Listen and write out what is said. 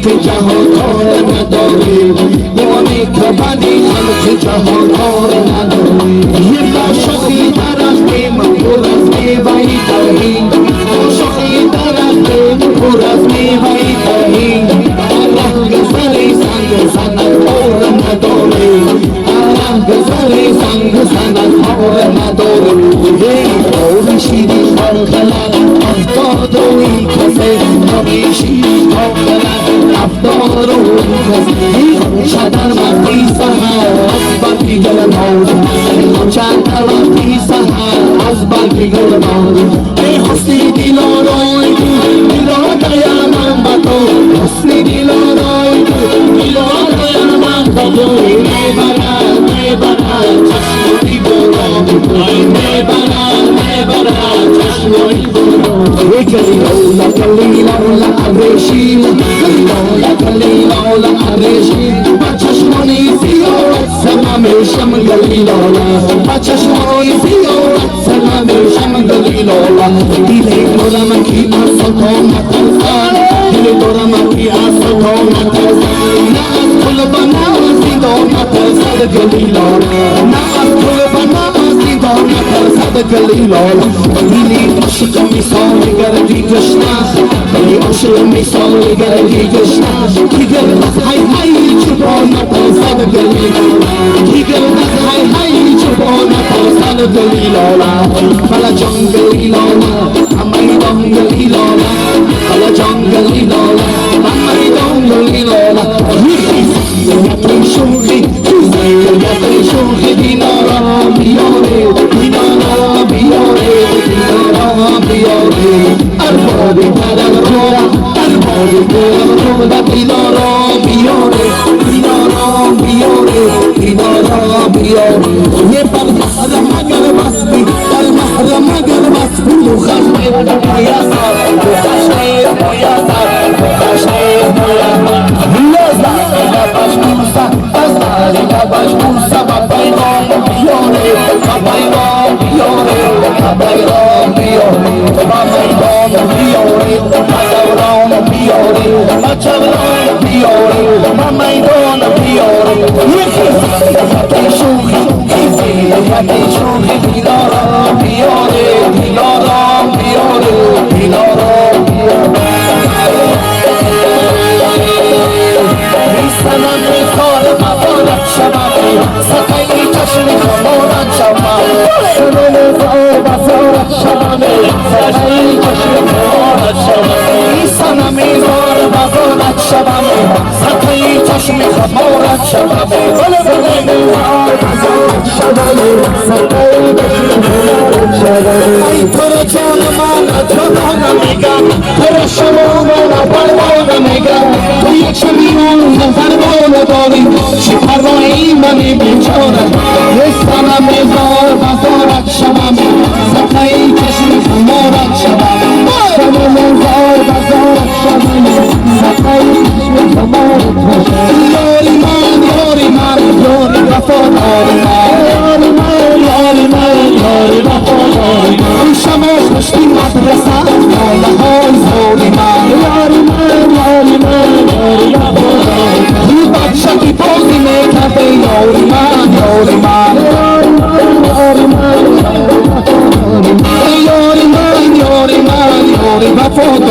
خلق جهان کار نداری با میکبانی خلق جهان کار نداری یه باشقی درختی من پر از میوهی دهی باشقی درختی پر از میوهی دهی الله گذری سنگ زند کار نداری الله گذری سنگ زند کار نداری اوری شیری خلقلق افتاد و این کسه اوری شیری خلقلق افتاد و این کسه چدر وقتی سهر از برگی گل ناز چدر وقتی سهر از برگی گل ناز ای حسنی دیلارای دیلارای من با تو حسنی دیلارای دیلارای من با تو میبرد چشمانی برو ای میبرد چشمانی برو ای کلیلا کلیلا عریشی کلیلا عریشی با چشمانی زیارت سلام شم کلیلا با چشمانی زیارت سلام شم کلیلا دیلی دورم کی آسکو مترسان دیلی دورم کی آسکو مترسان نه از کل بنازی دو مترسد کلیلا نه از کل بنازی دو مترسد کلیلا دیلی عشق مثال گردی گشنا دیلی عشق مثال گردی گشنا دیگر های های چوبان مترسد کلیلا دیگر های های چوبان مترسد کلیلا فلا جنگلی لالا همه دنگلی لالا فلا جنگلی لالا همه دنگلی لالا یکی شوخی یکی شوخی دینارا بیاره دینارا بیاره دینارا بیاره اربابی پدر خورا اربابی پدر دینارا بیاره دینارا بیاره دینارا بیاره یه بغداد مگر بستی در محرم مگر بستی و خشمی بیاسار و خشمی بیاسار و خشمی بیاسار لباش موسا از داری لباش موسا با پیغام بیاره با پیغام بیاره با پیغام بیاره با میدان بیاره با دوران بیاره با چوران بیاره با میدان بیاره یکی شوخی یکی شوخی دیلارا بیاره دیلارا بیاره دیلارا بیاره سلام کار مبارک شود سقای چشم خمارت شود سلام کار مبارک شود سقای چشم خمارت شود سلام کار مبارک شود سقای چشم خمارت شود سلام کار مبارک شود سقای چشم خمارت شود ای تو جان من جان میگم تو شما من پروانه میگم تو یک شمیرون فرمان داری چی پروایی منی بیچاره رستم میزار بزارت شوم سقای چشم خمارت شوم رستم میزار بزارت شوم سقای چشم خمارت شوم یاری من یاری من یاری وفاداری من یاری من یاری من یاری وفاداری من شما خوشتی مدرسه ناله های زوری من یاری من یاری من یاری وفاداری این بچه کی بازی میکرده یاری من یاری من یاری من یاری من یاری من یاری من یاری وفاداری